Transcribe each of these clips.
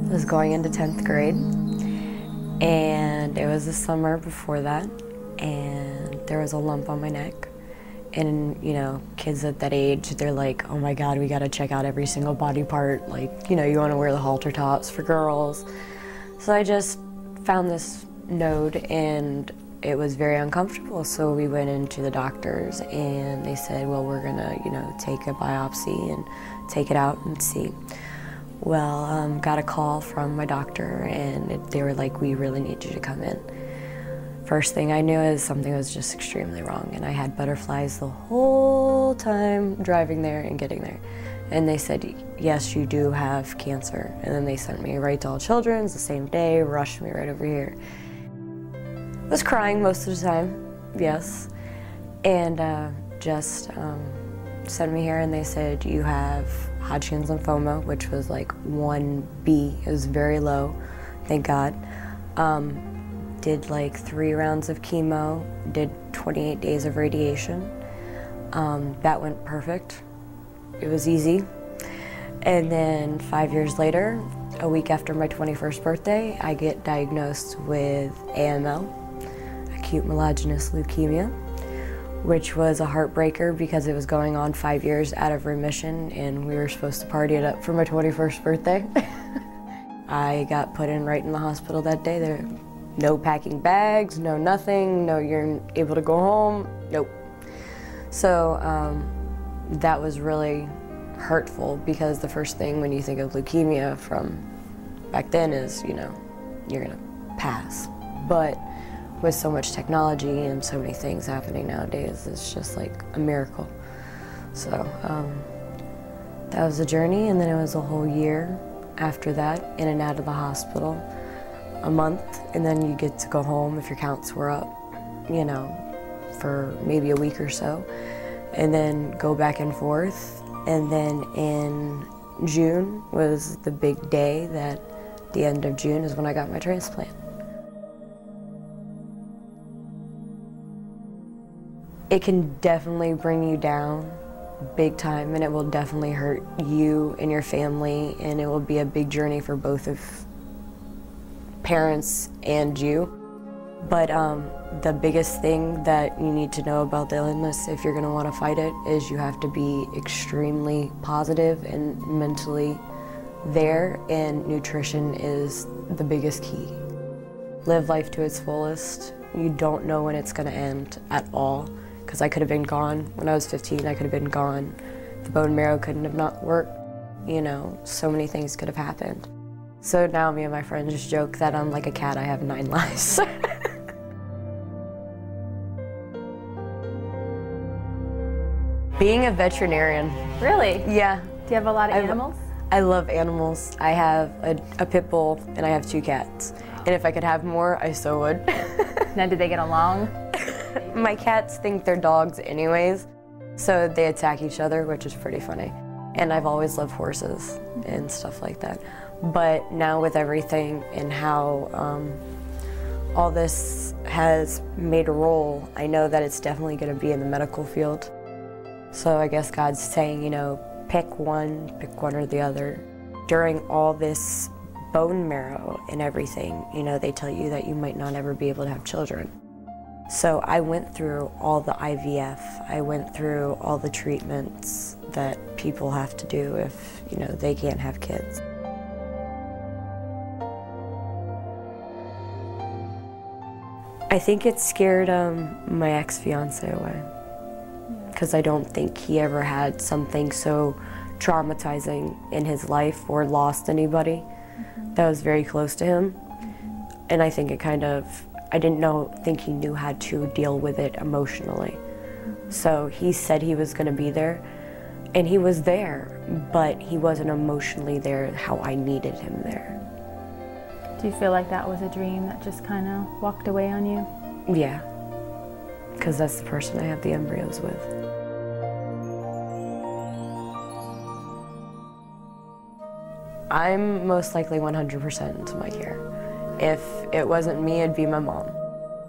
was going into 10th grade, and it was the summer before that, and there was a lump on my neck. And, you know, kids at that age, they're like, oh my God, we gotta check out every single body part. Like, you know, you wanna wear the halter tops for girls. So I just found this node and it was very uncomfortable. So we went into the doctors and they said, well, we're gonna, you know, take a biopsy and take it out and see. Well, got a call from my doctor and they were like, we really need you to come in. First thing I knew is something was just extremely wrong, and I had butterflies the whole time driving there and getting there. And they said, yes, you do have cancer. And then they sent me right to All Children's the same day, rushed me right over here. I was crying most of the time, yes. And just sent me here and they said, you have Hodgkin's lymphoma, which was like 1B, it was very low, thank God. Did like 3 rounds of chemo, did 28 days of radiation. That went perfect. It was easy. And then 5 years later, a week after my 21st birthday, I get diagnosed with AML, acute myelogenous leukemia, which was a heartbreaker because it was going on 5 years out of remission and we were supposed to party it up for my 21st birthday. I got put in right in the hospital that day. There, no packing bags, no nothing, no you're able to go home, nope. So that was really hurtful because the first thing when you think of leukemia from back then is, you know, you're gonna pass. But with so much technology and so many things happening nowadays, it's just like a miracle. So that was the journey, and then it was a whole year after that, in and out of the hospital. A month, and then you get to go home if your counts were up, you know, for maybe a week or so, and then go back and forth. And then in June was the big day, that the end of June is when I got my transplant. It can definitely bring you down big time, and it will definitely hurt you and your family, and it will be a big journey for both of parents and you. But the biggest thing that you need to know about the illness, if you're going to want to fight it, is you have to be extremely positive and mentally there, and nutrition is the biggest key. Live life to its fullest. You don't know when it's going to end at all, because I could have been gone when I was 15. I could have been gone. The bone marrow couldn't have not worked. You know, so many things could have happened. So now me and my friends just joke that I'm like a cat, I have 9 lives. Being a veterinarian. Really? Yeah. Do you have a lot of animals? I love animals. I have a pit bull and I have 2 cats. And if I could have more, I so would. Now, do they get along? My cats think they're dogs anyways, so they attack each other, which is pretty funny. And I've always loved horses and stuff like that. But now with everything and how all this has made a role, I know that it's definitely going to be in the medical field. So I guess God's saying, you know, pick one or the other. During all this bone marrow and everything, you know, they tell you that you might not ever be able to have children. So I went through all the IVF, I went through all the treatments that people have to do if, you know, they can't have kids. I think it scared my ex-fiance away, because I don't think he ever had something so traumatizing in his life or lost anybody that was very close to him. And I think it kind of, I didn't think he knew how to deal with it emotionally. So he said he was going to be there, and he was there, but he wasn't emotionally there how I needed him there. Do you feel like that was a dream that just kind of walked away on you? Yeah, because that's the person I have the embryos with. I'm most likely 100% into my care. If it wasn't me, it'd be my mom,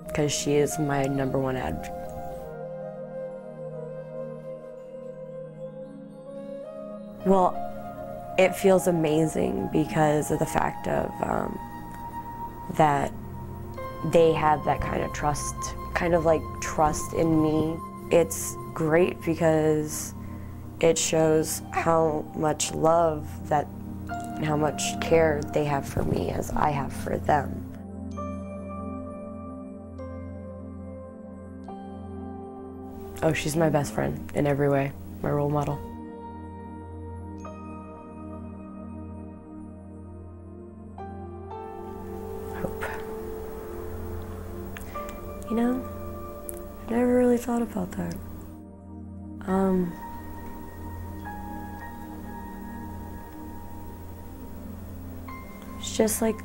because she is my #1 advocate. Well, It feels amazing because of the fact of that they have that kind of trust, trust in me. It's great because it shows how much love and how much care they have for me as I have for them. Oh, she's my best friend in every way, my role model. Hope. You know, I've never really thought about that. It's just like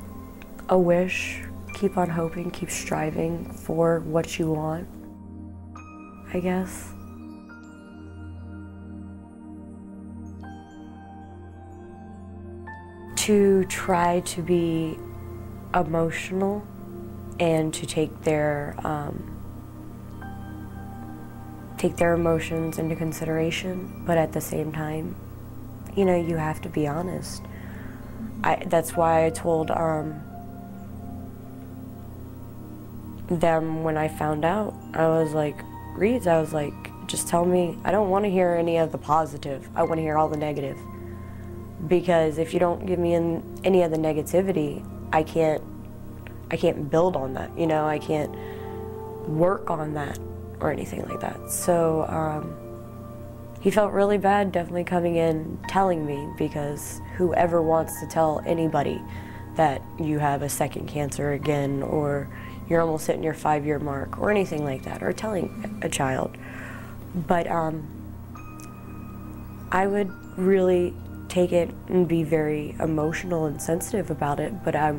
a wish. Keep on hoping, keep striving for what you want, I guess. To try to be emotional and to take their emotions into consideration, but at the same time, you know, you have to be honest. That's why I told them when I found out, I was like, Reeds, I was like, just tell me, I don't want to hear any of the positive, I want to hear all the negative. Because if you don't give me any of the negativity, I can't build on that, you know, I can't work on that or anything like that. So he felt really bad definitely coming in telling me, because whoever wants to tell anybody that you have a second cancer again, or you're almost hitting your 5-year mark or anything like that, or telling a child. But I would really take it and be very emotional and sensitive about it, but I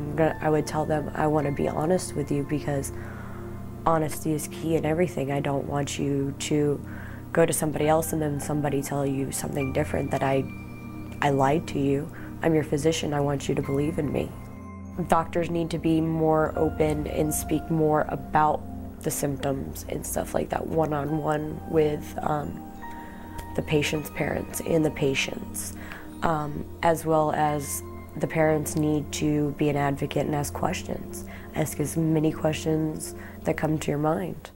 would tell them I want to be honest with you, because honesty is key in everything. I don't want you to go to somebody else and then somebody tell you something different, that I lied to you. I'm your physician, I want you to believe in me. Doctors need to be more open and speak more about the symptoms and stuff like that, one-on-one with the patient's parents and the patients, as well as the parents need to be an advocate and ask questions. Ask as many questions that come to your mind.